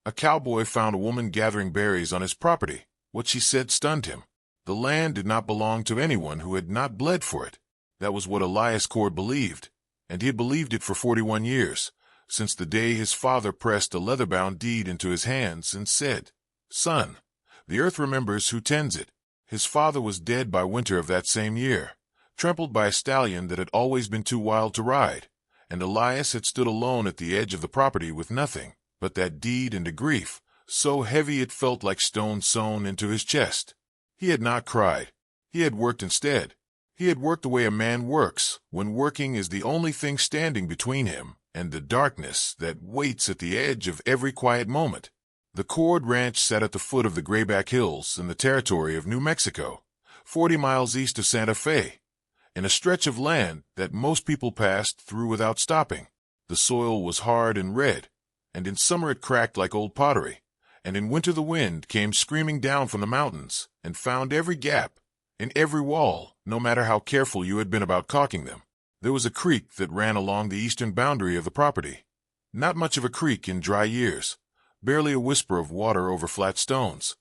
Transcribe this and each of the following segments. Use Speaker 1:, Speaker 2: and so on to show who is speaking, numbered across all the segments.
Speaker 1: A cowboy found a woman gathering berries on his property. What she said stunned him. The land did not belong to anyone who had not bled for it. That was what Elias Cord believed, and he had believed it for 41 years, since the day his father pressed a leather-bound deed into his hands and said, "Son, the earth remembers who tends it." His father was dead by winter of that same year, trampled by a stallion that had always been too wild to ride, and Elias had stood alone at the edge of the property with nothing but that deed and a grief so heavy it felt like stone sewn into his chest. He had not cried. He had worked instead. He had worked the way a man works, when working is the only thing standing between him and the darkness that waits at the edge of every quiet moment. The Cord Ranch sat at the foot of the Grayback Hills in the territory of New Mexico, 40 miles east of Santa Fe, in a stretch of land that most people passed through without stopping. The soil was hard and red, and in summer it cracked like old pottery, and in winter the wind came screaming down from the mountains and found every gap in every wall, no matter how careful you had been about caulking them. There was a creek that ran along the eastern boundary of the property. Not much of a creek in dry years, barely a whisper of water over flat stones.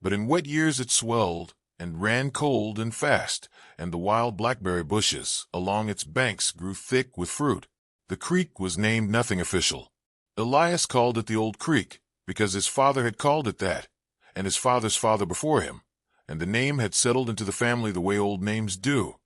Speaker 1: But in wet years it swelled and ran cold and fast, and the wild blackberry bushes along its banks grew thick with fruit. The creek was named nothing official. Elias called it the Old Creek because his father had called it that, and his father's father before him, and the name had settled into the family the way old names do,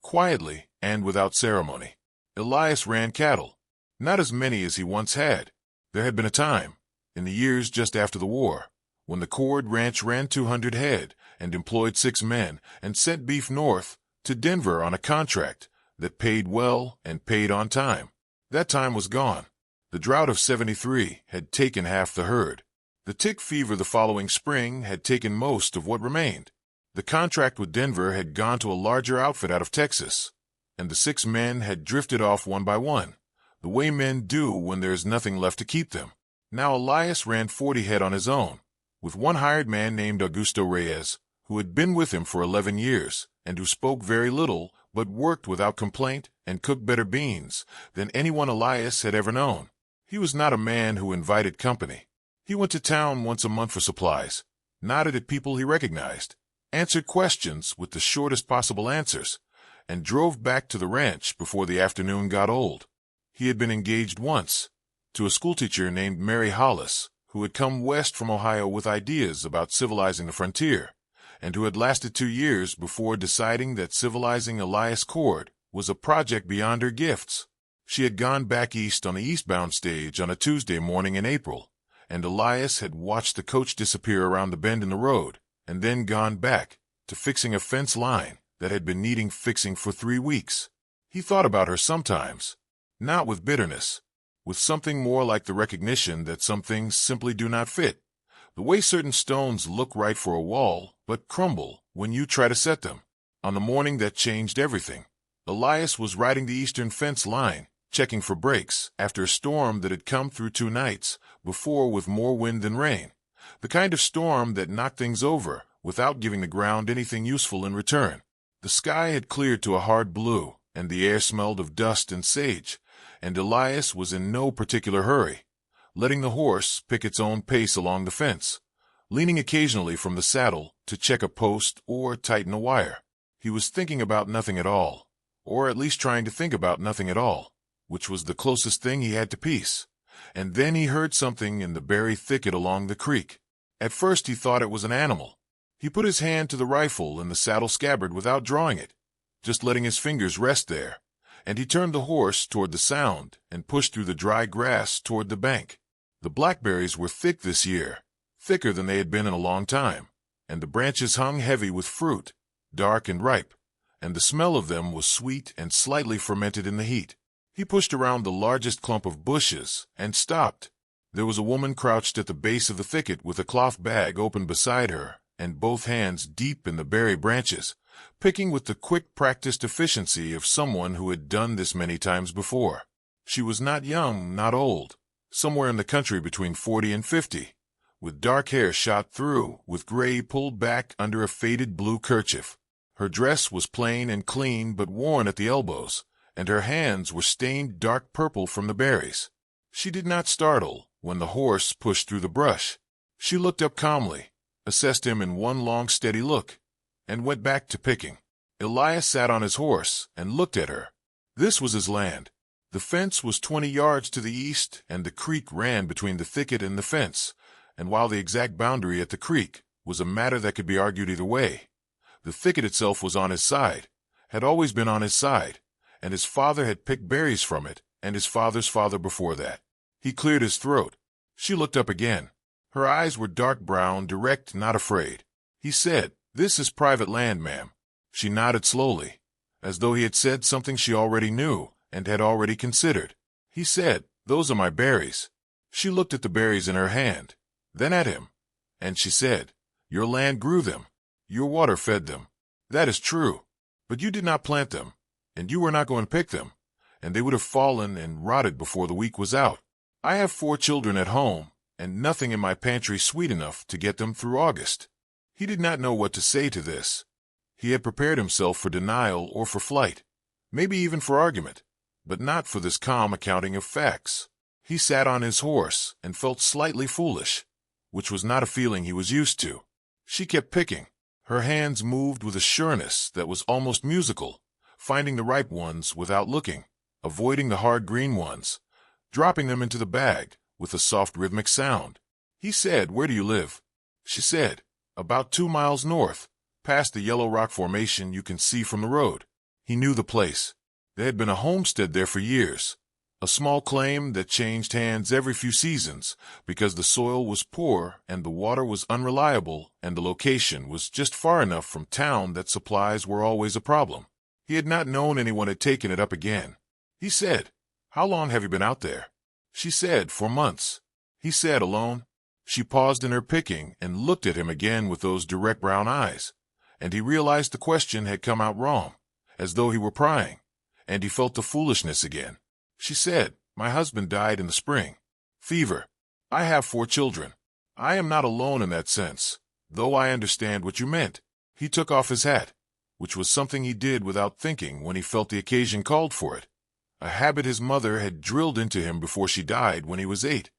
Speaker 1: quietly and without ceremony. Elias ran cattle, not as many as he once had. There had been a time, in the years just after the war, when the Cord Ranch ran 200 head and employed 6 men and sent beef north to Denver on a contract that paid well and paid on time. That time was gone. The drought of 73 had taken half the herd. The tick fever the following spring had taken most of what remained. The contract with Denver had gone to a larger outfit out of Texas, and the 6 men had drifted off one by one, the way men do when there is nothing left to keep them. Now Elias ran 40 head on his own, with one hired man named Augusto Reyes, who had been with him for 11 years, and who spoke very little, but worked without complaint and cooked better beans than anyone Elias had ever known. He was not a man who invited company. He went to town once a month for supplies, nodded at people he recognized, answered questions with the shortest possible answers, and drove back to the ranch before the afternoon got old. He had been engaged once to a schoolteacher named Mary Hollis, who had come west from Ohio with ideas about civilizing the frontier, and who had lasted 2 years before deciding that civilizing Elias Cord was a project beyond her gifts. She had gone back east on the eastbound stage on a Tuesday morning in April, and Elias had watched the coach disappear around the bend in the road, and then gone back to fixing a fence line that had been needing fixing for 3 weeks. He thought about her sometimes, not with bitterness, with something more like the recognition that some things simply do not fit, the way certain stones look right for a wall but crumble when you try to set them. On the morning that changed everything, Elias was riding the eastern fence line, checking for breaks after a storm that had come through 2 nights before with more wind than rain, the kind of storm that knocked things over without giving the ground anything useful in return. The sky had cleared to a hard blue, and the air smelled of dust and sage, and Elias was in no particular hurry, letting the horse pick its own pace along the fence, leaning occasionally from the saddle to check a post or tighten a wire. He was thinking about nothing at all, or at least trying to think about nothing at all, which was the closest thing he had to peace. And then he heard something in the berry thicket along the creek. At first he thought it was an animal. He put his hand to the rifle in the saddle scabbard without drawing it, just letting his fingers rest there, and he turned the horse toward the sound and pushed through the dry grass toward the bank. The blackberries were thick this year, thicker than they had been in a long time, and the branches hung heavy with fruit, dark and ripe, and the smell of them was sweet and slightly fermented in the heat. He pushed around the largest clump of bushes and stopped. There was a woman crouched at the base of the thicket with a cloth bag open beside her and both hands deep in the berry branches, picking with the quick practiced efficiency of someone who had done this many times before. She was not young, not old, somewhere in the country between 40 and 50, with dark hair shot through, with gray pulled back under a faded blue kerchief. Her dress was plain and clean but worn at the elbows, and her hands were stained dark purple from the berries. She did not startle when the horse pushed through the brush. She looked up calmly, assessed him in one long steady look, and went back to picking. Elias sat on his horse and looked at her. This was his land. The fence was 20 yards to the east, and the creek ran between the thicket and the fence, and while the exact boundary at the creek was a matter that could be argued either way, the thicket itself was on his side, had always been on his side, and his father had picked berries from it, and his father's father before that. He cleared his throat. She looked up again. Her eyes were dark brown, direct, not afraid. He said, "This is private land, ma'am." She nodded slowly, as though he had said something she already knew and had already considered. He said, "Those are my berries." She looked at the berries in her hand, then at him, and she said, "Your land grew them. Your water fed them. That is true. But you did not plant them, and you were not going to pick them, and they would have fallen and rotted before the week was out. I have 4 children at home, and nothing in my pantry sweet enough to get them through August." He did not know what to say to this. He had prepared himself for denial or for flight, maybe even for argument, but not for this calm accounting of facts. He sat on his horse and felt slightly foolish, which was not a feeling he was used to. She kept picking. Her hands moved with a sureness that was almost musical, finding the ripe ones without looking, avoiding the hard green ones, dropping them into the bag with a soft rhythmic sound. He said, "Where do you live?" She said, "About 2 miles north, past the yellow rock formation you can see from the road." He knew the place. There had been a homestead there for years, a small claim that changed hands every few seasons because the soil was poor and the water was unreliable and the location was just far enough from town that supplies were always a problem. He had not known anyone had taken it up again. He said, "How long have you been out there?" She said, "For months." He said, "Alone?" She paused in her picking and looked at him again with those direct brown eyes, and he realized the question had come out wrong, as though he were prying, and he felt the foolishness again. She said, "My husband died in the spring. Fever. I have 4 children. I am not alone in that sense, though I understand what you meant." He took off his hat, which was something he did without thinking when he felt the occasion called for it, a habit his mother had drilled into him before she died when he was 8,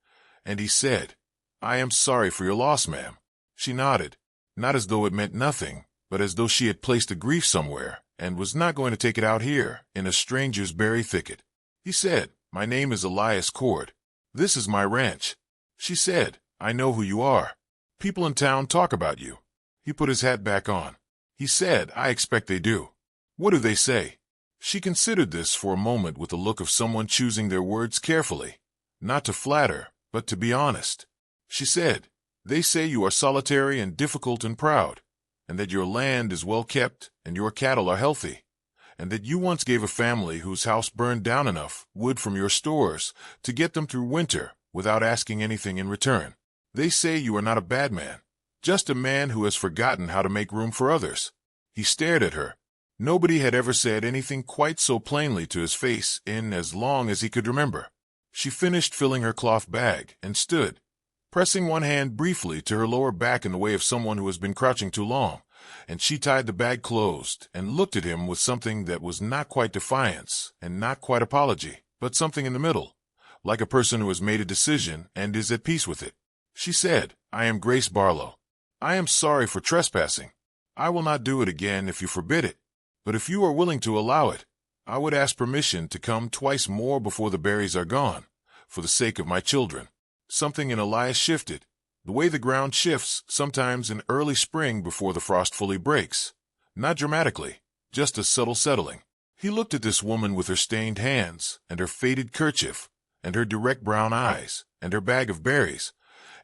Speaker 1: and he said, "I am sorry for your loss, ma'am." She nodded, not as though it meant nothing, but as though she had placed a grief somewhere and was not going to take it out here in a stranger's berry thicket. He said, "My name is Elias Cord. This is my ranch." She said, "I know who you are. People in town talk about you." He put his hat back on. He said, "I expect they do. What do they say?" She considered this for a moment with the look of someone choosing their words carefully, not to flatter, but to be honest. She said, "They say you are solitary and difficult and proud, and that your land is well kept and your cattle are healthy, and that you once gave a family whose house burned down enough wood from your stores to get them through winter without asking anything in return. They say you are not a bad man, just a man who has forgotten how to make room for others." He stared at her. Nobody had ever said anything quite so plainly to his face in as long as he could remember. She finished filling her cloth bag and stood, pressing one hand briefly to her lower back in the way of someone who has been crouching too long, and she tied the bag closed and looked at him with something that was not quite defiance and not quite apology, but something in the middle, like a person who has made a decision and is at peace with it. She said, "I am Grace Barlow. I am sorry for trespassing. I will not do it again if you forbid it, but if you are willing to allow it, I would ask permission to come twice more before the berries are gone, for the sake of my children." Something in Elias shifted, the way the ground shifts sometimes in early spring before the frost fully breaks. Not dramatically, just a subtle settling. He looked at this woman with her stained hands, and her faded kerchief, and her direct brown eyes, and her bag of berries,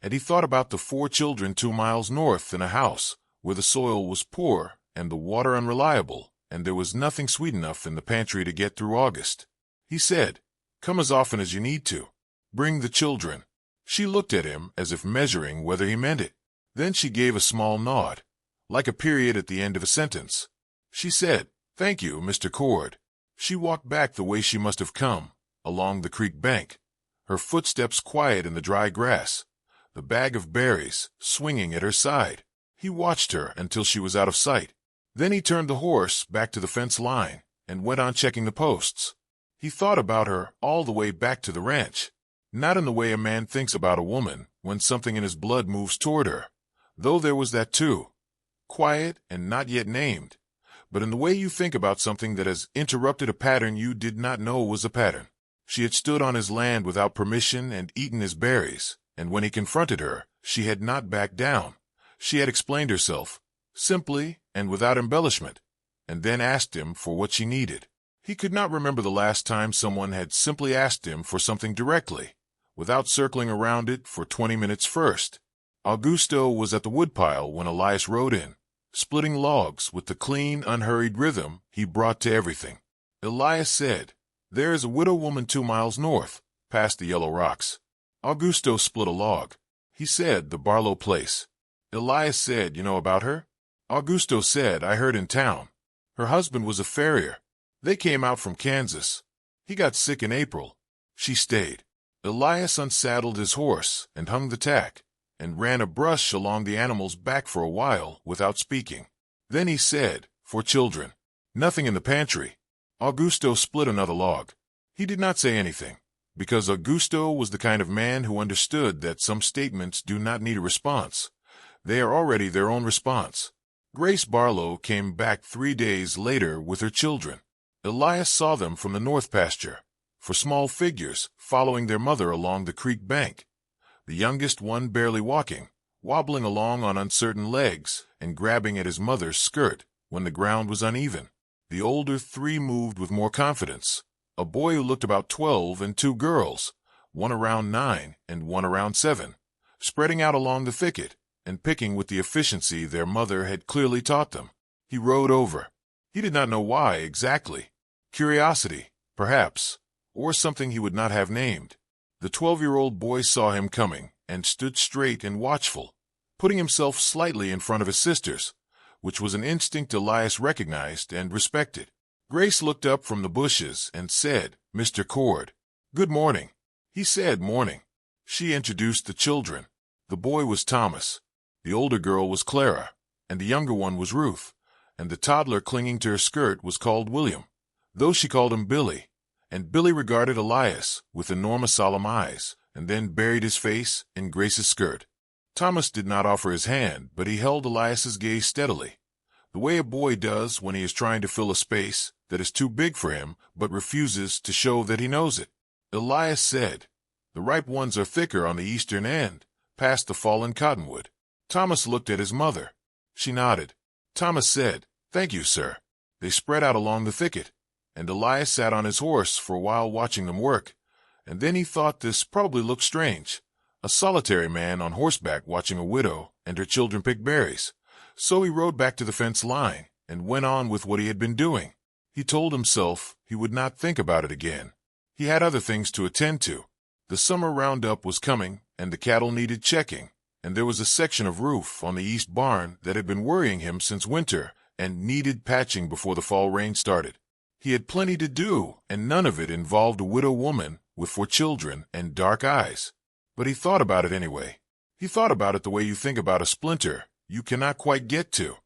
Speaker 1: and he thought about the 4 children 2 miles north in a house where the soil was poor and the water unreliable, and there was nothing sweet enough in the pantry to get through August. He said, "Come as often as you need to. Bring the children." She looked at him as if measuring whether he meant it. Then she gave a small nod, like a period at the end of a sentence. She said, "Thank you, Mr. Cord." She walked back the way she must have come, along the creek bank, her footsteps quiet in the dry grass, the bag of berries swinging at her side. He watched her until she was out of sight. Then he turned the horse back to the fence line and went on checking the posts. He thought about her all the way back to the ranch. Not in the way a man thinks about a woman when something in his blood moves toward her, though there was that too, quiet and not yet named, but in the way you think about something that has interrupted a pattern you did not know was a pattern. She had stood on his land without permission and eaten his berries, and when he confronted her, she had not backed down. She had explained herself, simply and without embellishment, and then asked him for what she needed. He could not remember the last time someone had simply asked him for something directly, without circling around it for 20 minutes first. Augusto was at the woodpile when Elias rode in, splitting logs with the clean, unhurried rhythm he brought to everything. Elias said, "There is a widow woman 2 miles north, past the yellow rocks." Augusto split a log. He said, "The Barlow place." Elias said, "You know about her?" Augusto said, "I heard in town. Her husband was a farrier. They came out from Kansas. He got sick in April. She stayed." Elias unsaddled his horse and hung the tack, and ran a brush along the animal's back for a while without speaking. Then he said, "For children. Nothing in the pantry." Augusto split another log. He did not say anything, because Augusto was the kind of man who understood that some statements do not need a response. They are already their own response. Grace Barlow came back 3 days later with her children. Elias saw them from the north pasture, for small figures following their mother along the creek bank. The youngest one barely walking, wobbling along on uncertain legs and grabbing at his mother's skirt when the ground was uneven. The older 3 moved with more confidence. A boy who looked about 12 and 2 girls, one around 9 and one around 7, spreading out along the thicket and picking with the efficiency their mother had clearly taught them. He rode over. He did not know why exactly. Curiosity, perhaps, or something he would not have named. The 12-year-old boy saw him coming and stood straight and watchful, putting himself slightly in front of his sisters, which was an instinct Elias recognized and respected. Grace looked up from the bushes and said, "Mr. Cord." "Good morning." He said, "Morning." She introduced the children. The boy was Thomas, the older girl was Clara, and the younger one was Ruth, and the toddler clinging to her skirt was called William, though she called him Billy. And Billy regarded Elias with enormous solemn eyes, and then buried his face in Grace's skirt. Thomas did not offer his hand, but he held Elias's gaze steadily, the way a boy does when he is trying to fill a space that is too big for him but refuses to show that he knows it. Elias said, "The ripe ones are thicker on the eastern end, past the fallen cottonwood." Thomas looked at his mother. She nodded. Thomas said, "Thank you, sir." They spread out along the thicket, and Elias sat on his horse for a while watching them work, and then he thought this probably looked strange, a solitary man on horseback watching a widow and her children pick berries. So he rode back to the fence line and went on with what he had been doing. He told himself he would not think about it again. He had other things to attend to. The summer roundup was coming, and the cattle needed checking, and there was a section of roof on the east barn that had been worrying him since winter and needed patching before the fall rain started. He had plenty to do, and none of it involved a widow woman with 4 children and dark eyes. But he thought about it anyway. He thought about it the way you think about a splinter you cannot quite get to.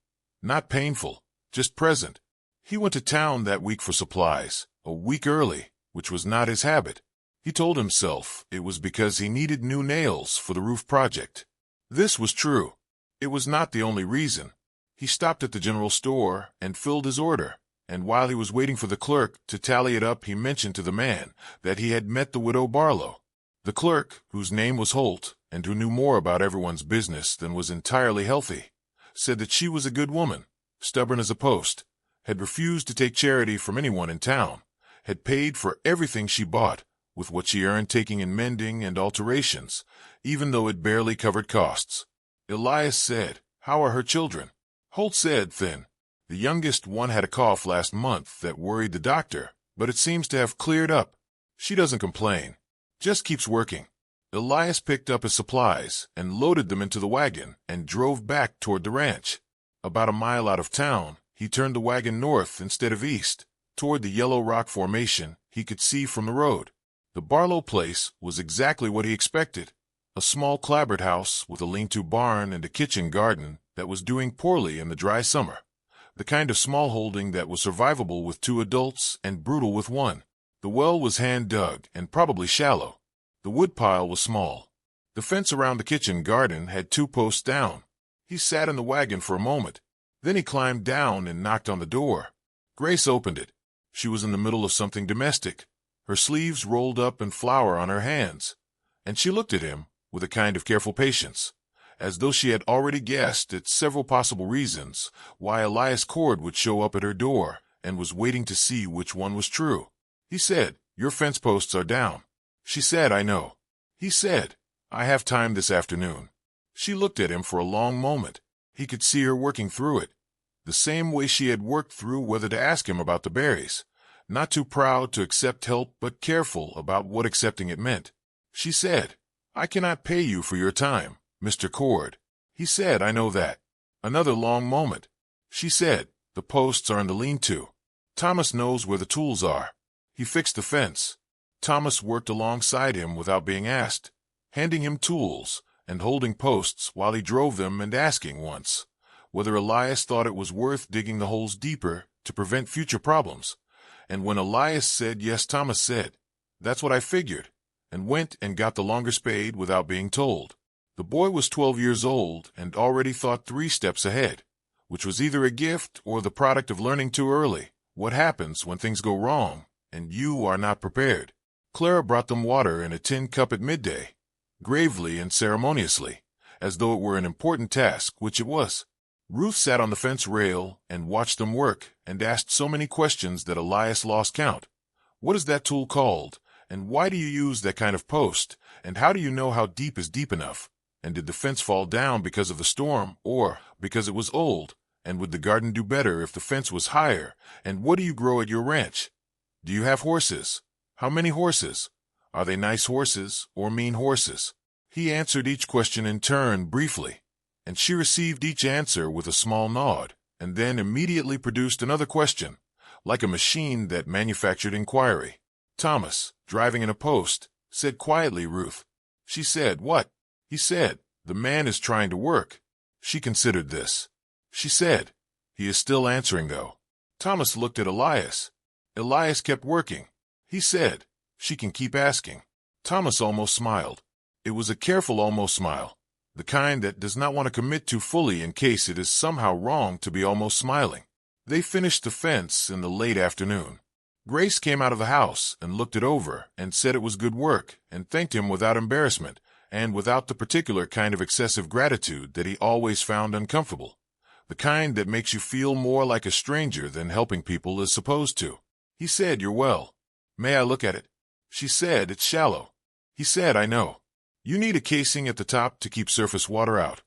Speaker 1: Not painful, just present. He went to town that week for supplies, a week early, which was not his habit. He told himself it was because he needed new nails for the roof project. This was true. It was not the only reason. He stopped at the general store and filled his order, and while he was waiting for the clerk to tally it up, he mentioned to the man that he had met the widow Barlow. The clerk, whose name was Holt, and who knew more about everyone's business than was entirely healthy, said that she was a good woman, stubborn as a post, had refused to take charity from anyone in town, had paid for everything she bought, with what she earned taking in mending and alterations, even though it barely covered costs. Elias said, "How are her children?" Holt said, "Thin. The youngest one had a cough last month that worried the doctor, but it seems to have cleared up. She doesn't complain. Just keeps working." Elias picked up his supplies and loaded them into the wagon and drove back toward the ranch. About a mile out of town, he turned the wagon north instead of east, toward the yellow rock formation he could see from the road. The Barlow place was exactly what he expected, a small clapboard house with a lean-to barn and a kitchen garden that was doing poorly in the dry summer, the kind of small holding that was survivable with 2 adults and brutal with 1. The well was hand-dug and probably shallow. The woodpile was small. The fence around the kitchen garden had 2 posts down. He sat in the wagon for a moment. Then he climbed down and knocked on the door. Grace opened it. She was in the middle of something domestic, her sleeves rolled up and flour on her hands, and she looked at him with a kind of careful patience, as though she had already guessed at several possible reasons why Elias Cord would show up at her door and was waiting to see which one was true. He said, "Your fence posts are down." She said, "I know." He said, "I have time this afternoon." She looked at him for a long moment. He could see her working through it, the same way she had worked through whether to ask him about the berries, not too proud to accept help but careful about what accepting it meant. She said, "I cannot pay you for your time, Mr. Cord." He said, "I know that." Another long moment. She said, "The posts are in the lean-to. Thomas knows where the tools are." He fixed the fence. Thomas worked alongside him without being asked, handing him tools and holding posts while he drove them and asking once whether Elias thought it was worth digging the holes deeper to prevent future problems. And when Elias said yes, Thomas said, "That's what I figured," and went and got the longer spade without being told. The boy was 12 years old and already thought 3 steps ahead, which was either a gift or the product of learning too early what happens when things go wrong and you are not prepared. Clara brought them water in a tin cup at midday, gravely and ceremoniously, as though it were an important task, which it was. Ruth sat on the fence rail and watched them work and asked so many questions that Elias lost count. What is that tool called? And why do you use that kind of post? And how do you know how deep is deep enough? And did the fence fall down because of the storm or because it was old? And would the garden do better if the fence was higher? And what do you grow at your ranch? Do you have horses? How many horses? Are they nice horses or mean horses? He answered each question in turn briefly, and she received each answer with a small nod, and then immediately produced another question, like a machine that manufactured inquiry. Thomas, driving in a post, said quietly, "Ruth." She said, "What?" He said, "The man is trying to work." She considered this. She said, "He is still answering, though." Thomas looked at Elias. Elias kept working. He said, "She can keep asking." Thomas almost smiled. It was a careful almost smile, the kind that does not want to commit too fully in case it is somehow wrong to be almost smiling. They finished the fence in the late afternoon. Grace came out of the house and looked it over and said it was good work and thanked him without embarrassment and without the particular kind of excessive gratitude that he always found uncomfortable, the kind that makes you feel more like a stranger than helping people is supposed to. He said, "You're well. May I look at it?" She said, "It's shallow." He said, "I know. You need a casing at the top to keep surface water out,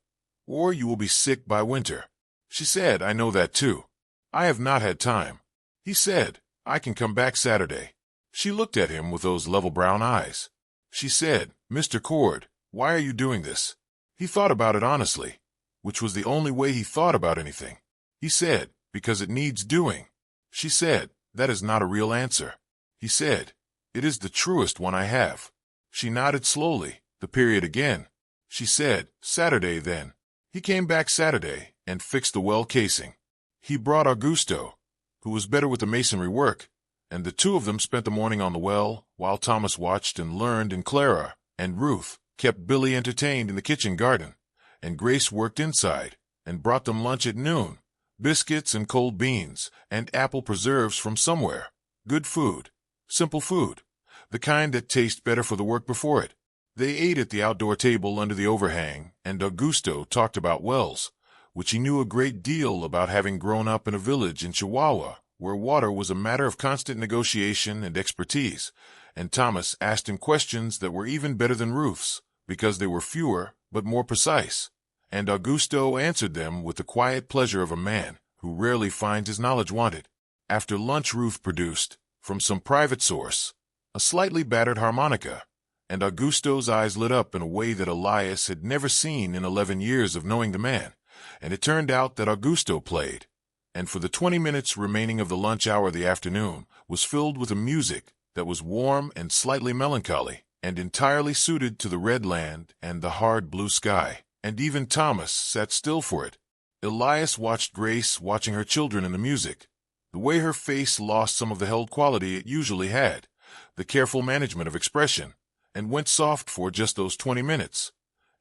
Speaker 1: or you will be sick by winter." She said, "I know that too. I have not had time." He said, "I can come back Saturday." She looked at him with those level brown eyes. She said, "Mr. Cord, why are you doing this?" He thought about it honestly, which was the only way he thought about anything. He said, "Because it needs doing." She said, "That is not a real answer." He said, "It is the truest one I have." She nodded slowly, the period again. She said, "Saturday, then." He came back Saturday and fixed the well casing. He brought Augusto, who was better with the masonry work, and the 2 of them spent the morning on the well while Thomas watched and learned, and Clara and Ruth kept Billy entertained in the kitchen garden, and Grace worked inside and brought them lunch at noon, biscuits and cold beans and apple preserves from somewhere. Good food, simple food, the kind that tastes better for the work before it. They ate at the outdoor table under the overhang, and Augusto talked about wells, which he knew a great deal about, having grown up in a village in Chihuahua where water was a matter of constant negotiation and expertise, and Thomas asked him questions that were even better than Ruth's, because they were fewer but more precise, and Augusto answered them with the quiet pleasure of a man who rarely finds his knowledge wanted. After lunch, Ruth produced, from some private source, a slightly battered harmonica, and Augusto's eyes lit up in a way that Elias had never seen in 11 years of knowing the man, and it turned out that Augusto played, and for the 20 minutes remaining of the lunch hour the afternoon was filled with a music that was warm and slightly melancholy, and entirely suited to the red land and the hard blue sky, and even Thomas sat still for it. Elias watched Grace watching her children in the music, the way her face lost some of the held quality it usually had, the careful management of expression, and went soft for just those 20 minutes.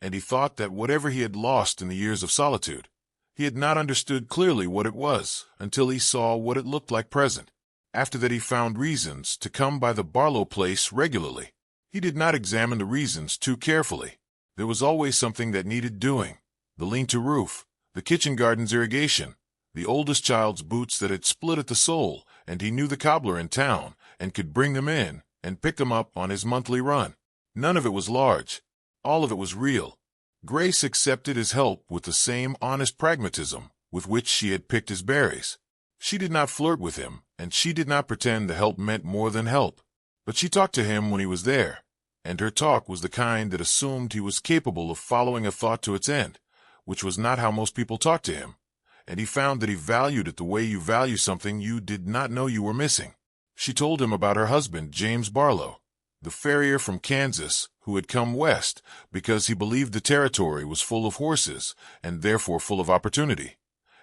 Speaker 1: And he thought that whatever he had lost in the years of solitude, he had not understood clearly what it was until he saw what it looked like present. After that he found reasons to come by the Barlow place regularly. He did not examine the reasons too carefully. There was always something that needed doing. The lean-to roof, the kitchen garden's irrigation, the oldest child's boots that had split at the sole, and he knew the cobbler in town and could bring them in and pick them up on his monthly run. None of it was large. All of it was real. Grace accepted his help with the same honest pragmatism with which she had picked his berries. She did not flirt with him, and she did not pretend the help meant more than help. But she talked to him when he was there, and her talk was the kind that assumed he was capable of following a thought to its end, which was not how most people talked to him, and he found that he valued it the way you value something you did not know you were missing. She told him about her husband, James Barlow, the farrier from Kansas who had come west because he believed the territory was full of horses and therefore full of opportunity,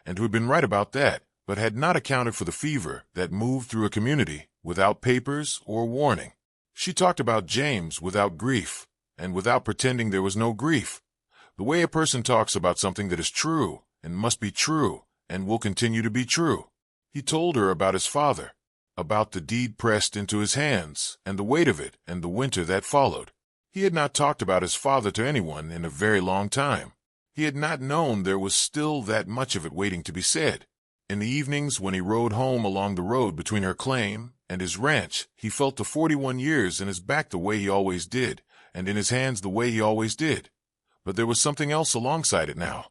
Speaker 1: and who had been right about that, but had not accounted for the fever that moved through a community without papers or warning. She talked about James without grief, and without pretending there was no grief, the way a person talks about something that is true and must be true and will continue to be true. He told her about his father, about the deed pressed into his hands and the weight of it and the winter that followed. He had not talked about his father to anyone in a very long time. He had not known there was still that much of it waiting to be said. In the evenings when he rode home along the road between her claim and his ranch, he felt the 41 years in his back the way he always did, and in his hands the way he always did. But there was something else alongside it now,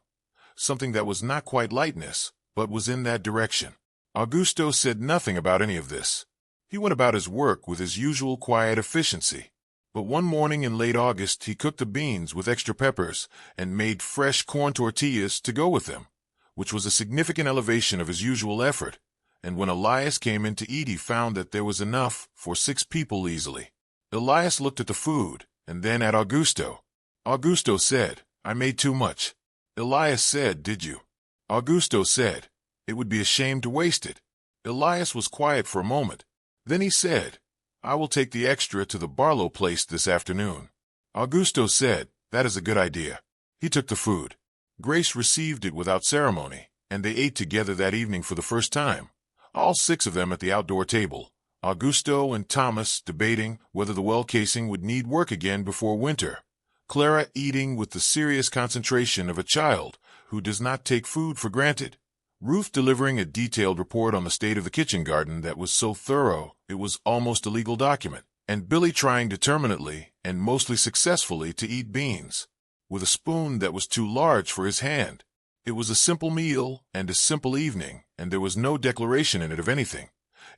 Speaker 1: something that was not quite lightness, but was in that direction. Augusto said nothing about any of this. He went about his work with his usual quiet efficiency. But one morning in late August he cooked the beans with extra peppers and made fresh corn tortillas to go with them, which was a significant elevation of his usual effort, and when Elias came in to eat he found that there was enough for 6 people easily. Elias looked at the food, and then at Augusto. Augusto said, "I made too much." Elias said, "Did you?" Augusto said, "It would be a shame to waste it." Elias was quiet for a moment. Then he said, "I will take the extra to the Barlow place this afternoon." Augusto said, "That is a good idea." He took the food. Grace received it without ceremony, and they ate together that evening for the first time, all 6 of them at the outdoor table, Augusto and Thomas debating whether the well casing would need work again before winter, Clara eating with the serious concentration of a child who does not take food for granted, Ruth delivering a detailed report on the state of the kitchen garden that was so thorough it was almost a legal document, and Billy trying determinedly and mostly successfully to eat beans, with a spoon that was too large for his hand. It was a simple meal and a simple evening, and there was no declaration in it of anything.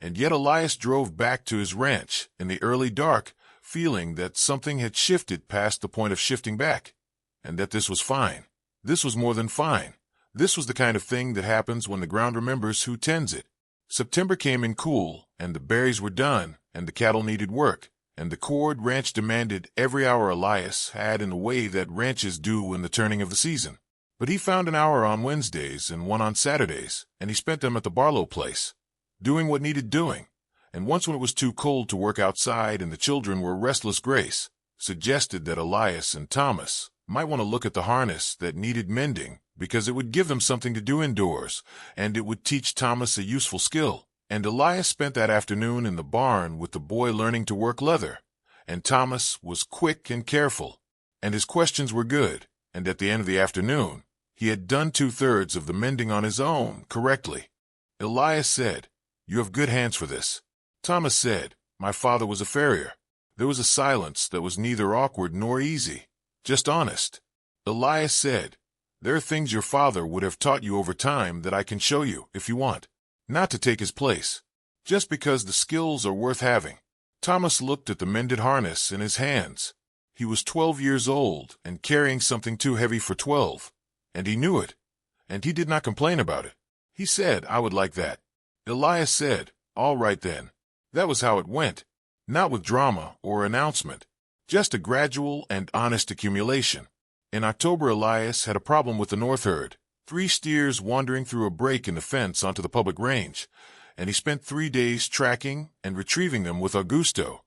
Speaker 1: And yet Elias drove back to his ranch in the early dark, feeling that something had shifted past the point of shifting back, and that this was fine. This was more than fine. This was the kind of thing that happens when the ground remembers who tends it. September came in cool, and the berries were done, and the cattle needed work, and the Cord ranch demanded every hour Elias had in the way that ranches do in the turning of the season. But he found an hour on Wednesdays and one on Saturdays, and he spent them at the Barlow place, doing what needed doing. And once when it was too cold to work outside and the children were restless, Grace suggested that Elias and Thomas might want to look at the harness that needed mending because it would give them something to do indoors, and it would teach Thomas a useful skill. And Elias spent that afternoon in the barn with the boy learning to work leather, and Thomas was quick and careful, and his questions were good, and at the end of the afternoon, he had done 2/3 of the mending on his own correctly. Elias said, "You have good hands for this." Thomas said, "My father was a farrier." There was a silence that was neither awkward nor easy, just honest. Elias said, "There are things your father would have taught you over time that I can show you if you want. Not to take his place, just because the skills are worth having." Thomas looked at the mended harness in his hands. He was 12 years old and carrying something too heavy for 12, and he knew it, and he did not complain about it. He said, "I would like that." Elias said, "All right then." That was how it went, not with drama or announcement, just a gradual and honest accumulation. In October, Elias had a problem with the north herd, 3 steers wandering through a break in the fence onto the public range, and he spent 3 days tracking and retrieving them with Augusto,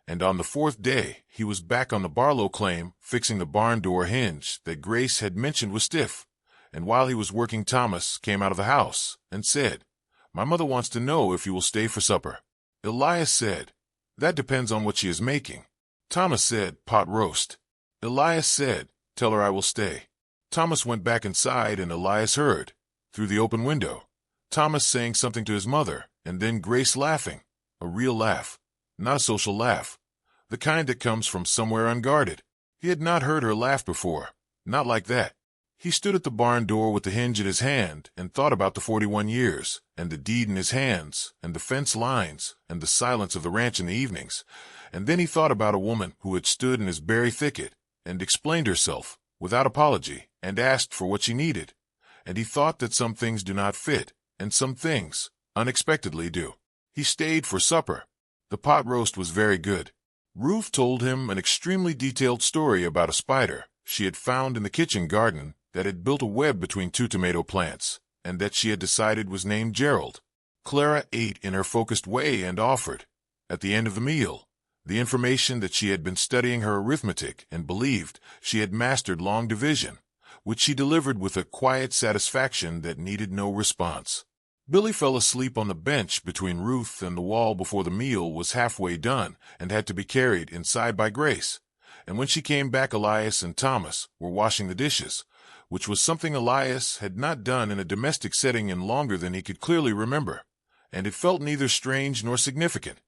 Speaker 1: And on the fourth day, he was back on the Barlow claim, fixing the barn door hinge that Grace had mentioned was stiff. And while he was working, Thomas came out of the house and said, "My mother wants to know if you will stay for supper." Elias said, "That depends on what she is making." Thomas said, "Pot roast." Elias said, "Tell her I will stay." Thomas went back inside, and Elias heard, through the open window, Thomas saying something to his mother, and then Grace laughing, a real laugh, not a social laugh, the kind that comes from somewhere unguarded. He had not heard her laugh before, not like that. He stood at the barn door with the hinge in his hand and thought about the 41 years, and the deed in his hands, and the fence lines, and the silence of the ranch in the evenings. And then he thought about a woman who had stood in his berry thicket and explained herself, without apology, and asked for what she needed. And he thought that some things do not fit, and some things, unexpectedly, do. He stayed for supper. The pot roast was very good. Ruth told him an extremely detailed story about a spider she had found in the kitchen garden that had built a web between 2 tomato plants, and that she had decided was named Gerald. Clara ate in her focused way and offered, at the end of the meal, the information that she had been studying her arithmetic and believed she had mastered long division, which she delivered with a quiet satisfaction that needed no response. Billy fell asleep on the bench between Ruth and the wall before the meal was halfway done and had to be carried inside by Grace. And when she came back, Elias and Thomas were washing the dishes, which was something Elias had not done in a domestic setting in longer than he could clearly remember, and it felt neither strange nor significant,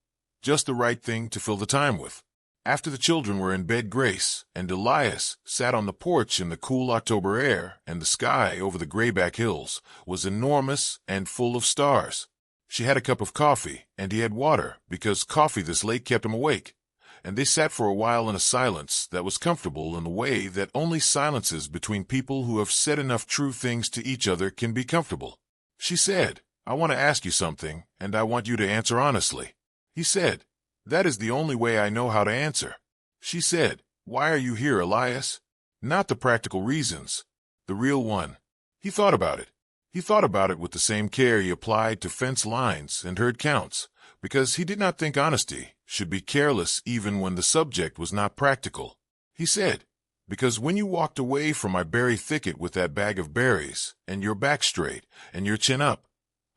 Speaker 1: just the right thing to fill the time with. After the children were in bed, Grace and Elias sat on the porch in the cool October air, and the sky over the Grayback Hills was enormous and full of stars. She had a cup of coffee, and he had water, because coffee this late kept him awake. And they sat for a while in a silence that was comfortable in the way that only silences between people who have said enough true things to each other can be comfortable. She said, "I want to ask you something, and I want you to answer honestly." He said, "That is the only way I know how to answer." She said, "Why are you here, Elias?" "Not the practical reasons. The real one." He thought about it. He thought about it with the same care he applied to fence lines and herd counts, because he did not think honesty should be careless even when the subject was not practical. He said, "Because when you walked away from my berry thicket with that bag of berries, and your back straight, and your chin up,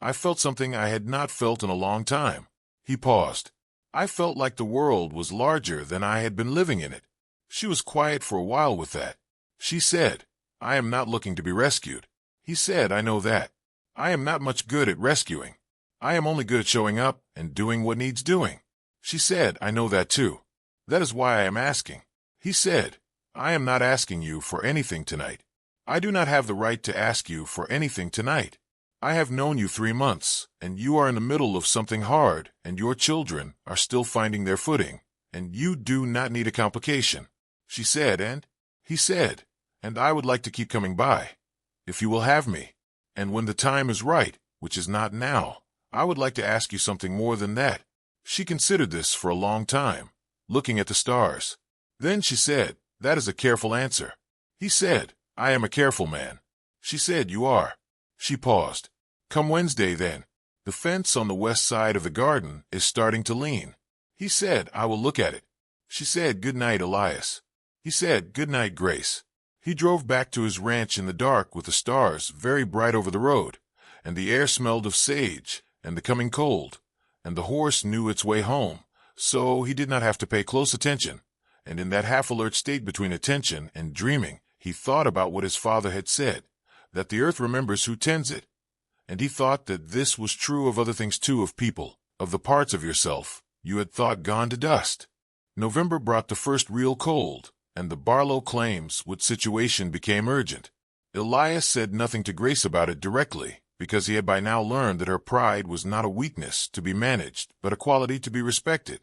Speaker 1: I felt something I had not felt in a long time." He paused. "I felt like the world was larger than I had been living in it." She was quiet for a while with that. She said, "I am not looking to be rescued." He said, "I know that. I am not much good at rescuing. I am only good at showing up and doing what needs doing." She said, "I know that too. That is why I am asking." He said, "I am not asking you for anything tonight. I do not have the right to ask you for anything tonight. I have known you 3 months, and you are in the middle of something hard, and your children are still finding their footing, and you do not need a complication." She said, "And?" He said, "And I would like to keep coming by, if you will have me. And when the time is right, which is not now, I would like to ask you something more than that." She considered this for a long time, looking at the stars. Then she said, "That is a careful answer." He said, "I am a careful man." She said, "You are." She paused. "Come Wednesday, then. The fence on the west side of the garden is starting to lean." He said, "I will look at it." She said, "Good night, Elias." He said, "Good night, Grace." He drove back to his ranch in the dark with the stars very bright over the road, and the air smelled of sage and the coming cold, and the horse knew its way home, so he did not have to pay close attention. And in that half-alert state between attention and dreaming, he thought about what his father had said, that the earth remembers who tends it. And he thought that this was true of other things too, of people, of the parts of yourself you had thought gone to dust. November brought the first real cold, and the Barlow claims with situation became urgent. Elias said nothing to Grace about it directly, because he had by now learned that her pride was not a weakness to be managed, but a quality to be respected,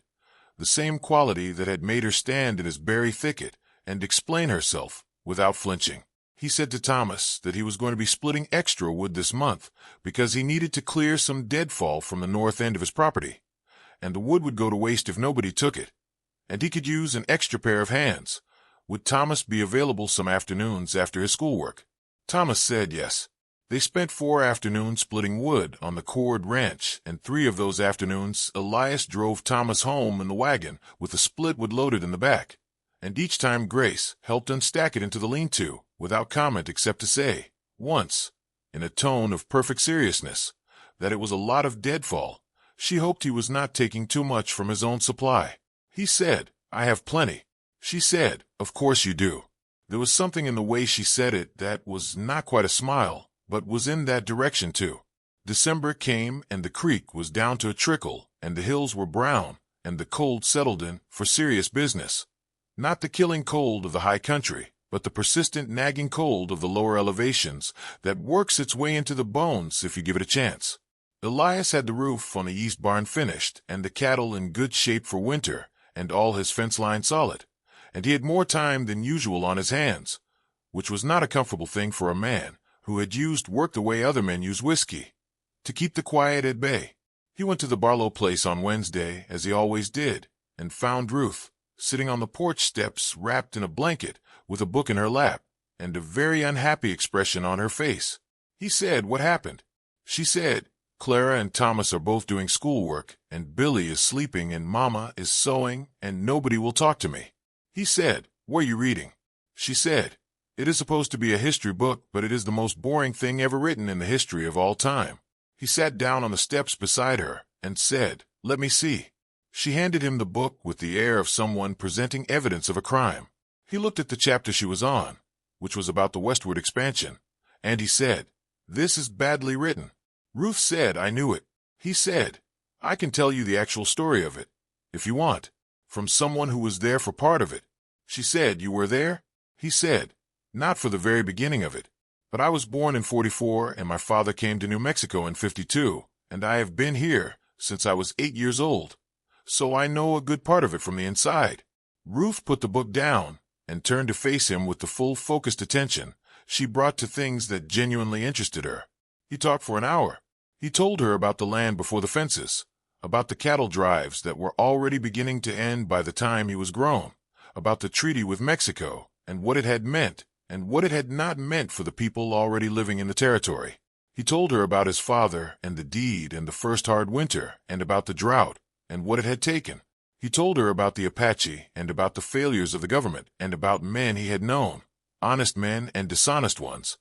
Speaker 1: the same quality that had made her stand in his berry thicket and explain herself without flinching. He said to Thomas that he was going to be splitting extra wood this month because he needed to clear some deadfall from the north end of his property, and the wood would go to waste if nobody took it, and he could use an extra pair of hands. Would Thomas be available some afternoons after his schoolwork? Thomas said yes. They spent 4 afternoons splitting wood on the Cord ranch, and 3 of those afternoons Elias drove Thomas home in the wagon with the split wood loaded in the back. And each time Grace helped unstack it into the lean-to, without comment except to say, once, in a tone of perfect seriousness, that it was a lot of deadfall. She hoped he was not taking too much from his own supply. He said, "I have plenty." She said, "Of course you do." There was something in the way she said it that was not quite a smile, but was in that direction too. December came, and the creek was down to a trickle, and the hills were brown, and the cold settled in for serious business. Not the killing cold of the high country, but the persistent nagging cold of the lower elevations that works its way into the bones if you give it a chance. Elias had the roof on the east barn finished, and the cattle in good shape for winter, and all his fence line solid, and he had more time than usual on his hands, which was not a comfortable thing for a man who had used work the way other men use whiskey, to keep the quiet at bay. He went to the Barlow place on Wednesday, as he always did, and found Ruth sitting on the porch steps wrapped in a blanket with a book in her lap, and a very unhappy expression on her face. He said, "What happened?" She said, "Clara and Thomas are both doing schoolwork, and Billy is sleeping, and Mama is sewing, and nobody will talk to me." He said, "What are you reading?" She said, "It is supposed to be a history book, but it is the most boring thing ever written in the history of all time." He sat down on the steps beside her and said, "Let me see." She handed him the book with the air of someone presenting evidence of a crime. He looked at the chapter she was on, which was about the westward expansion, and he said, "This is badly written." Ruth said, "I knew it." He said, "I can tell you the actual story of it, if you want, from someone who was there for part of it." She said, "You were there?" He said, "Not for the very beginning of it, but I was born in 44, and my father came to New Mexico in 52, and I have been here since I was 8 years old, so I know a good part of it from the inside." Ruth put the book down and turned to face him with the full focused attention she brought to things that genuinely interested her. He talked for an hour. He told her about the land before the fences, about the cattle drives that were already beginning to end by the time he was grown, about the treaty with Mexico and what it had meant and what it had not meant for the people already living in the territory. He told her about his father and the deed and the first hard winter and about the drought and what it had taken. He told her about the Apache and about the failures of the government and about men he had known, honest men and dishonest ones,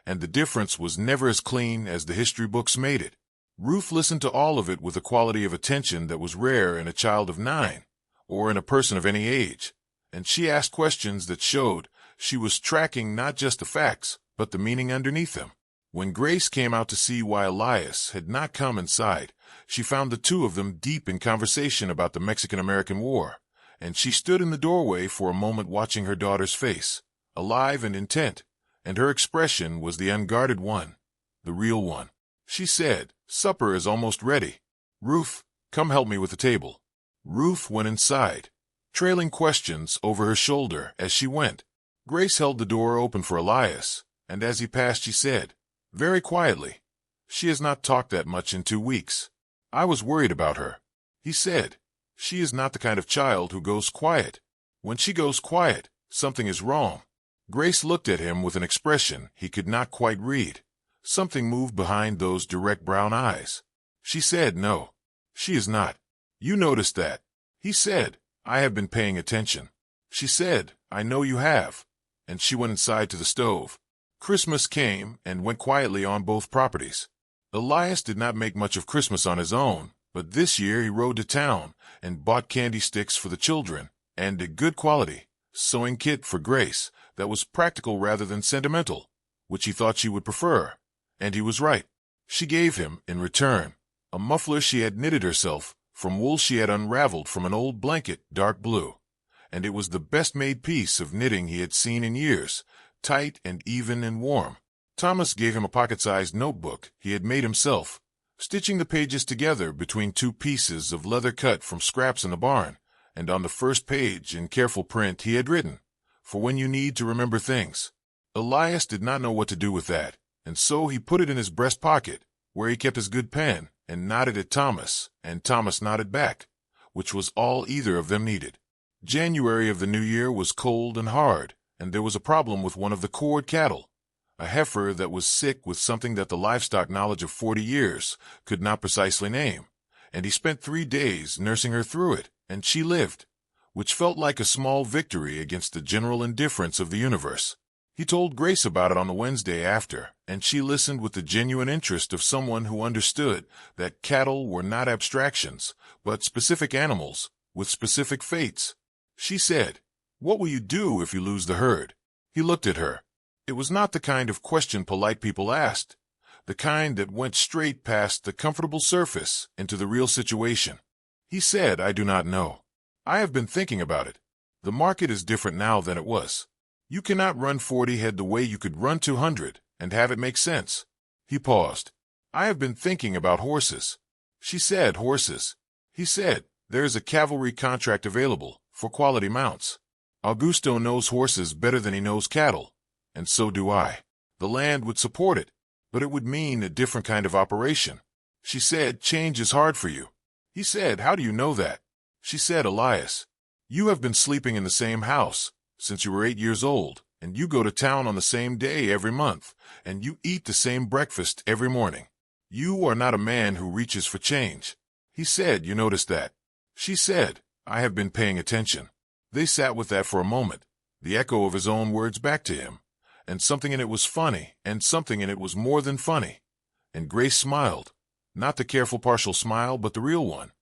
Speaker 1: and the difference was never as clean as the history books made it. Ruth listened to all of it with a quality of attention that was rare in a child of 9, or in a person of any age, and she asked questions that showed she was tracking not just the facts, but the meaning underneath them. When Grace came out to see why Elias had not come inside, she found the two of them deep in conversation about the Mexican-American War, and she stood in the doorway for a moment watching her daughter's face, alive and intent, and her expression was the unguarded one, the real one. She said, "Supper is almost ready. Ruth, come help me with the table." Ruth went inside, trailing questions over her shoulder as she went. Grace held the door open for Elias, and as he passed she said, very quietly, "She has not talked that much in 2 weeks. I was worried about her." He said, "She is not the kind of child who goes quiet. When she goes quiet, something is wrong." Grace looked at him with an expression he could not quite read. Something moved behind those direct brown eyes. She said, "No, she is not. You noticed that." He said, "I have been paying attention." She said, "I know you have," and she went inside to the stove. Christmas came and went quietly on both properties. Elias did not make much of Christmas on his own, but this year he rode to town and bought candy sticks for the children and a good quality sewing kit for Grace that was practical rather than sentimental, which he thought she would prefer, and he was right. She gave him, in return, a muffler she had knitted herself from wool she had unraveled from an old blanket, dark blue, and it was the best-made piece of knitting he had seen in years, tight and even and warm. Thomas gave him a pocket-sized notebook he had made himself, stitching the pages together between 2 pieces of leather cut from scraps in the barn, and on the first page, in careful print, he had written, "For when you need to remember things." Elias did not know what to do with that, and so he put it in his breast pocket, where he kept his good pen, and nodded at Thomas, and Thomas nodded back, which was all either of them needed. January of the new year was cold and hard, and there was a problem with one of the Cord cattle. a heifer that was sick with something that the livestock knowledge of 40 years could not precisely name, and he spent 3 days nursing her through it, and she lived, which felt like a small victory against the general indifference of the universe. He told Grace about it on the Wednesday after, and she listened with the genuine interest of someone who understood that cattle were not abstractions, but specific animals with specific fates. She said, "What will you do if you lose the herd?" He looked at her. It was not the kind of question polite people asked, the kind that went straight past the comfortable surface into the real situation. He said, "I do not know. I have been thinking about it. The market is different now than it was. You cannot run 40 head the way you could run 200 and have it make sense." He paused. "I have been thinking about horses." She said, "Horses." He said, "There is a cavalry contract available for quality mounts. Augusto knows horses better than he knows cattle, and so do I. The land would support it, but it would mean a different kind of operation." She said, "Change is hard for you." He said, "How do you know that?" She said, "Elias, you have been sleeping in the same house since you were 8 years old, and you go to town on the same day every month, and you eat the same breakfast every morning. You are not a man who reaches for change." He said, "You noticed that?" She said, "I have been paying attention." They sat with that for a moment, the echo of his own words back to him, and something in it was funny, and something in it was more than funny. And Grace smiled, not the careful partial smile, but the real one.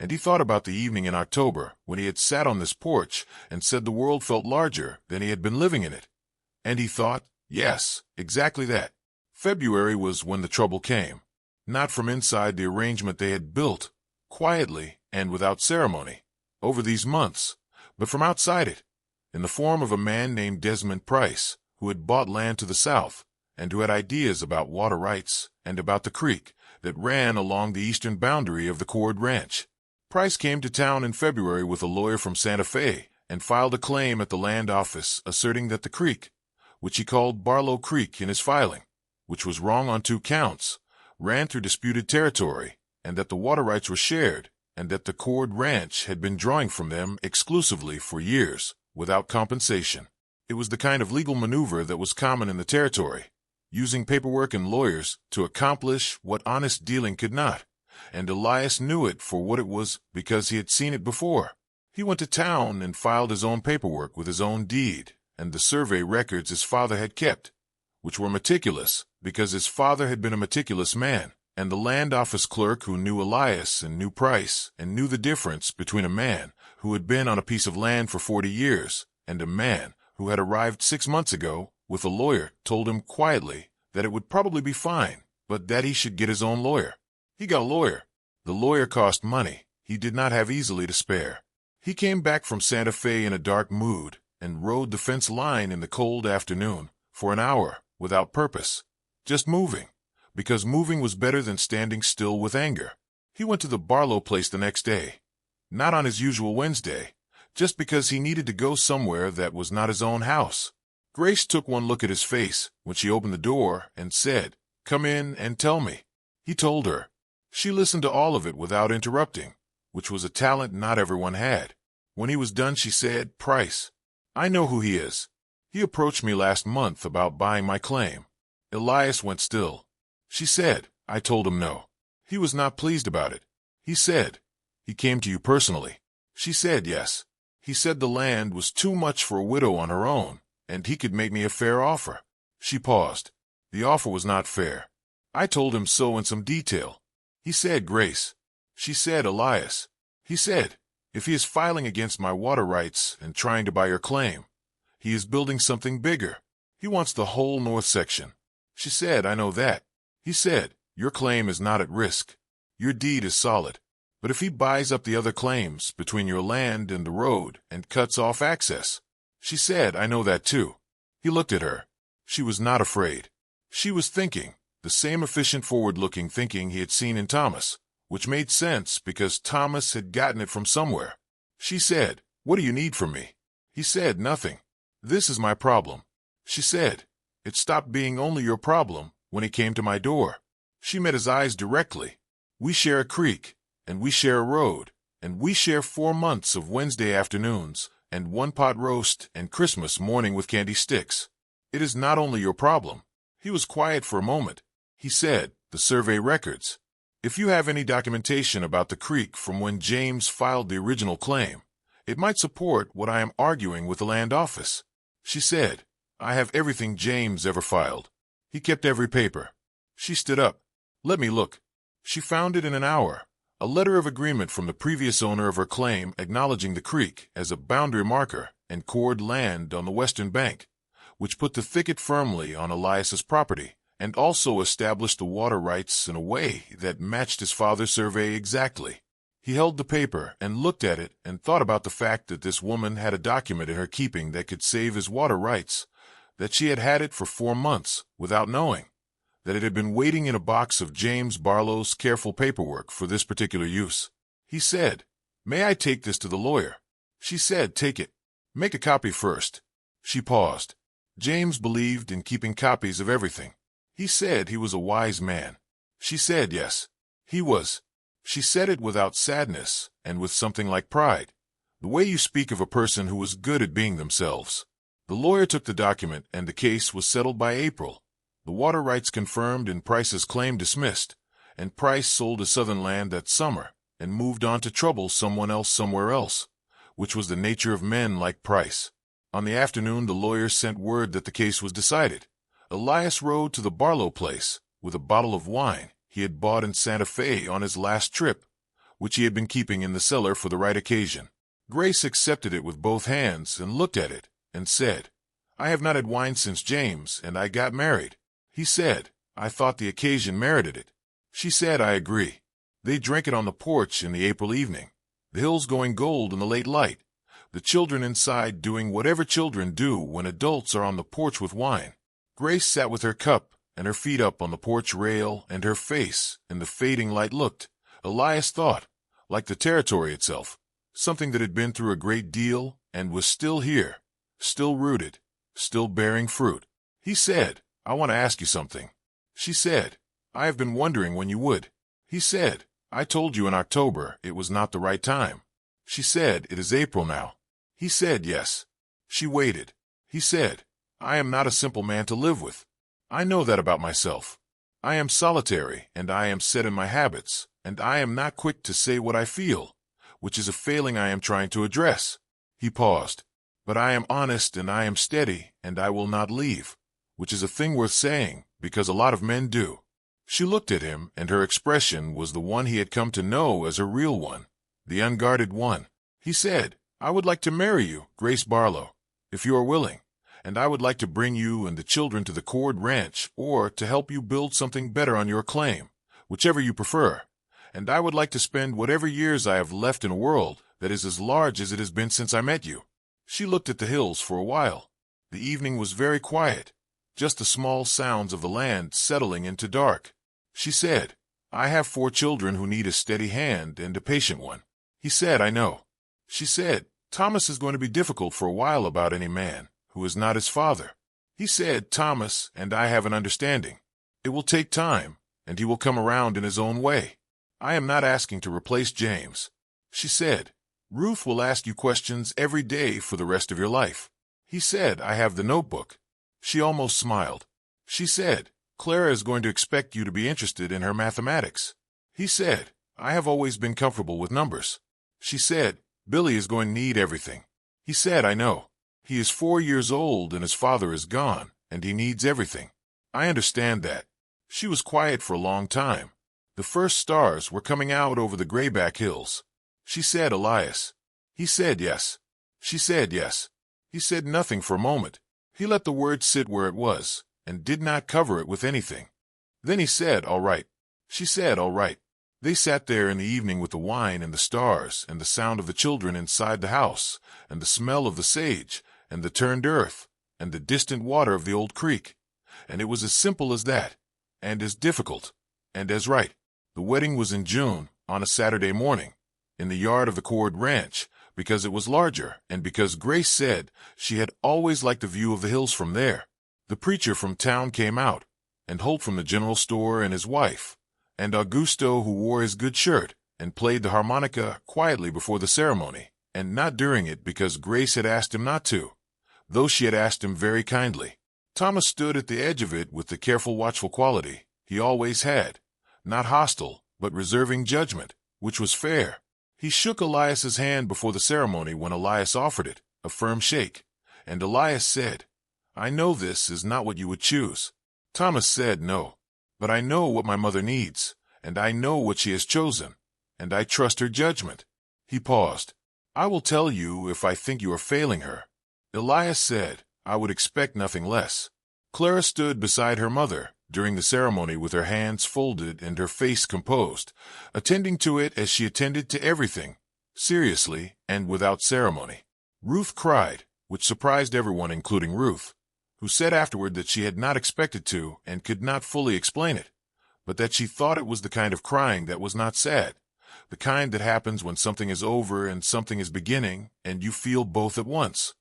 Speaker 1: And he thought about the evening in October when he had sat on this porch and said the world felt larger than he had been living in it. And he thought, yes, exactly that. February was when the trouble came, not from inside the arrangement they had built, quietly and without ceremony, over these months, but from outside it, in the form of a man named Desmond Price, who had bought land to the south, and who had ideas about water rights and about the creek that ran along the eastern boundary of the Cord Ranch. Price came to town in February with a lawyer from Santa Fe and filed a claim at the land office asserting that the creek, which he called Barlow Creek in his filing, which was wrong on 2 counts, ran through disputed territory, and that the water rights were shared, and that the Cord Ranch had been drawing from them exclusively for years, without compensation. It was the kind of legal maneuver that was common in the territory, using paperwork and lawyers to accomplish what honest dealing could not. And Elias knew it for what it was because he had seen it before. He went to town and filed his own paperwork with his own deed and the survey records his father had kept, which were meticulous because his father had been a meticulous man, and the land office clerk who knew Elias and knew Price and knew the difference between a man who had been on a piece of land for 40 years and a man who had arrived 6 months ago with a lawyer told him quietly that it would probably be fine, but that he should get his own lawyer. He got a lawyer. The lawyer cost money he did not have easily to spare. He came back from Santa Fe in a dark mood and rode the fence line in the cold afternoon for an hour without purpose, just moving, because moving was better than standing still with anger. He went to the Barlow place the next day, not on his usual Wednesday, just because he needed to go somewhere that was not his own house. Grace took one look at his face when she opened the door and said, "Come in and tell me." He told her. She listened to all of it without interrupting, which was a talent not everyone had. When he was done, she said, "Price, I know who he is. He approached me last month about buying my claim." Elias went still. She said, "I told him no. He was not pleased about it." He said, "He came to you personally?" She said, "Yes. He said the land was too much for a widow on her own, and he could make me a fair offer." She paused. "The offer was not fair. I told him so in some detail." He said, "Grace." She said, "Elias." He said, "If he is filing against my water rights and trying to buy your claim, he is building something bigger. He wants the whole north section." She said, "I know that." He said, "Your claim is not at risk. Your deed is solid. But if he buys up the other claims between your land and the road and cuts off access." She said, "I know that too." He looked at her. She was not afraid. She was thinking, the same efficient forward-looking thinking he had seen in Thomas, which made sense because Thomas had gotten it from somewhere. She said, "What do you need from me?" He said, "Nothing. This is my problem." She said, "It stopped being only your problem when he came to my door." She met his eyes directly. "We share a creek, and we share a road, and we share 4 months of Wednesday afternoons, and 1 pot roast and Christmas morning with candy sticks. It is not only your problem. He was quiet for a moment. He said, "The survey records. If you have any documentation about the creek from when James filed the original claim, it might support what I am arguing with the land office." She said, "I have everything James ever filed. He kept every paper." She stood up. "Let me look." She found it in an hour. A letter of agreement from the previous owner of her claim acknowledging the creek as a boundary marker and Cord land on the western bank, which put the thicket firmly on Elias's property, and also established the water rights in a way that matched his father's survey exactly. He held the paper and looked at it and thought about the fact that this woman had a document in her keeping that could save his water rights, that she had had it for 4 months without knowing, that it had been waiting in a box of James Barlow's careful paperwork for this particular use. He said, "May I take this to the lawyer?" She said, "Take it. Make a copy first." She paused. James believed in keeping copies of everything. He said he was a wise man. She said yes, he was. She said it without sadness and with something like pride, the way you speak of a person who was good at being themselves. The lawyer took the document and the case was settled by April. The water rights confirmed and Price's claim dismissed, and Price sold his southern land that summer and moved on to trouble someone else somewhere else, which was the nature of men like Price. On the afternoon, the lawyer sent word that the case was decided. Elias rode to the Barlow place with a bottle of wine he had bought in Santa Fe on his last trip, which he had been keeping in the cellar for the right occasion. Grace accepted it with both hands and looked at it and said, "I have not had wine since James and I got married." He said, "I thought the occasion merited it." She said, "I agree." They drank it on the porch in the April evening, the hills going gold in the late light, the children inside doing whatever children do when adults are on the porch with wine. Grace sat with her cup and her feet up on the porch rail, and her face in the fading light looked, Elias thought, like the territory itself, something that had been through a great deal and was still here, still rooted, still bearing fruit. He said, "I want to ask you something." She said, "I have been wondering when you would." He said, "I told you in October it was not the right time." She said, "It is April now." He said, "Yes." She waited. He said, "I am not a simple man to live with. I know that about myself. I am solitary, and I am set in my habits, and I am not quick to say what I feel, which is a failing I am trying to address." He paused. "But I am honest, and I am steady, and I will not leave, which is a thing worth saying, because a lot of men do." She looked at him, and her expression was the one he had come to know as her real one, the unguarded one. He said, "I would like to marry you, Grace Barlow, if you are willing, and I would like to bring you and the children to the Cord Ranch, or to help you build something better on your claim, whichever you prefer, and I would like to spend whatever years I have left in a world that is as large as it has been since I met you." She looked at the hills for a while. The evening was very quiet, just the small sounds of the land settling into dark. She said, "I have 4 children who need a steady hand and a patient one." He said, "I know." She said, "Thomas is going to be difficult for a while about any man who is not his father." He said, "Thomas and I have an understanding. It will take time, and he will come around in his own way. I am not asking to replace James." She said, "Ruth will ask you questions every day for the rest of your life." He said, "I have the notebook." She almost smiled. She said, "Clara is going to expect you to be interested in her mathematics." He said, "I have always been comfortable with numbers." She said, "Billy is going to need everything." He said, "I know. He is 4 years old and his father is gone, and he needs everything. I understand that." She was quiet for a long time. The first stars were coming out over the Grayback Hills. She said, "Elias." He said, "Yes." She said, "Yes." He said nothing for a moment. He let the word sit where it was, and did not cover it with anything. Then he said, "All right." She said, "All right." They sat there in the evening with the wine and the stars and the sound of the children inside the house and the smell of the sage and the turned earth and the distant water of the old creek. And it was as simple as that, and as difficult, and as right. The wedding was in June, on a Saturday morning, in the yard of the Cord Ranch, because it was larger and because Grace said she had always liked the view of the hills from there. The preacher from town came out, and Holt from the general store and his wife, and Augusto, who wore his good shirt and played the harmonica quietly before the ceremony, and not during it because Grace had asked him not to, though she had asked him very kindly. Thomas stood at the edge of it with the careful, watchful quality he always had, not hostile, but reserving judgment, which was fair. He shook Elias's hand before the ceremony when Elias offered it, a firm shake, and Elias said, "I know this is not what you would choose." Thomas said, "No, but I know what my mother needs, and I know what she has chosen, and I trust her judgment." He paused. "I will tell you if I think you are failing her." Elias said, "I would expect nothing less." Clara stood beside her mother during the ceremony with her hands folded and her face composed, attending to it as she attended to everything, seriously and without ceremony. Ruth cried, which surprised everyone, including Ruth, who said afterward that she had not expected to and could not fully explain it, but that she thought it was the kind of crying that was not sad, the kind that happens when something is over and something is beginning and you feel both at once.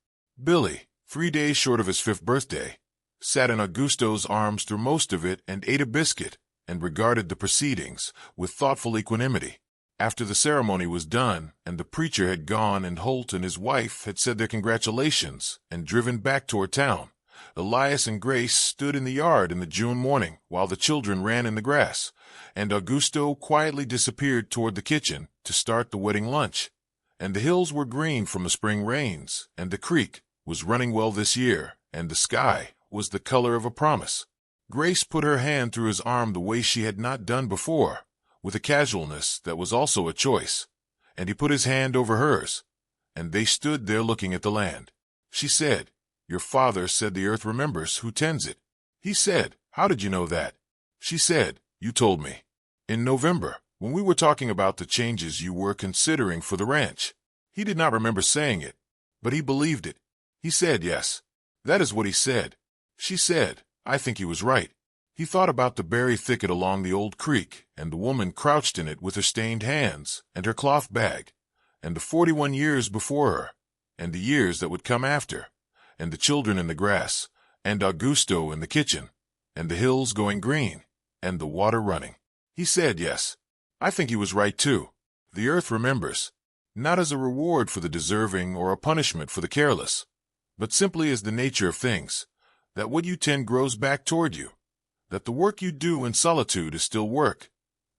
Speaker 1: Billy, 3 days short of his 5th birthday, sat in Augusto's arms through most of it and ate a biscuit and regarded the proceedings with thoughtful equanimity. After the ceremony was done and the preacher had gone and Holt and his wife had said their congratulations and driven back toward town, Elias and Grace stood in the yard in the June morning while the children ran in the grass, and Augusto quietly disappeared toward the kitchen to start the wedding lunch. And the hills were green from the spring rains, and the creek was running well this year, and the sky was the color of a promise. Grace put her hand through his arm the way she had not done before, with a casualness that was also a choice, and he put his hand over hers, and they stood there looking at the land. She said, "Your father said the earth remembers who tends it." He said, "How did you know that?" She said, "You told me. In November, when we were talking about the changes you were considering for the ranch." He did not remember saying it, but he believed it. He said, "Yes, that is what he said." She said, "I think he was right." He thought about the berry thicket along the old creek, and the woman crouched in it with her stained hands and her cloth bag, and the 41 years before her, and the years that would come after, and the children in the grass, and Augusto in the kitchen, and the hills going green, and the water running. He said, "Yes, I think he was right too. The earth remembers, not as a reward for the deserving or a punishment for the careless, but simply as the nature of things, that what you tend grows back toward you, that the work you do in solitude is still work,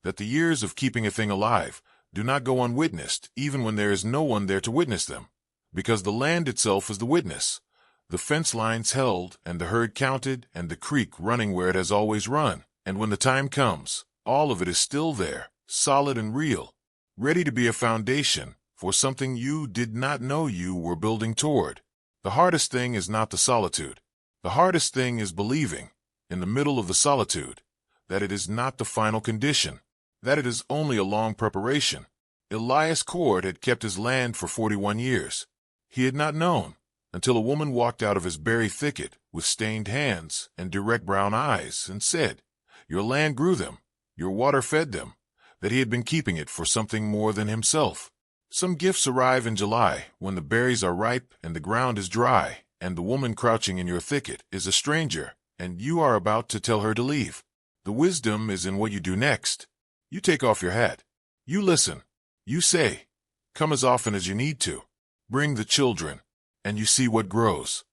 Speaker 1: that the years of keeping a thing alive do not go unwitnessed even when there is no one there to witness them, because the land itself is the witness, the fence lines held and the herd counted and the creek running where it has always run, and when the time comes, all of it is still there, solid and real, ready to be a foundation for something you did not know you were building toward. The hardest thing is not the solitude. The hardest thing is believing, in the middle of the solitude, that it is not the final condition, that it is only a long preparation. Elias Cord had kept his land for 41 years. He had not known, until a woman walked out of his berry thicket with stained hands and direct brown eyes and said, "Your land grew them, your water fed them," that he had been keeping it for something more than himself. Some gifts arrive in July when the berries are ripe and the ground is dry, and the woman crouching in your thicket is a stranger, and you are about to tell her to leave. The wisdom is in what you do next. You take off your hat. You listen. You say, "Come as often as you need to. Bring the children," and you see what grows.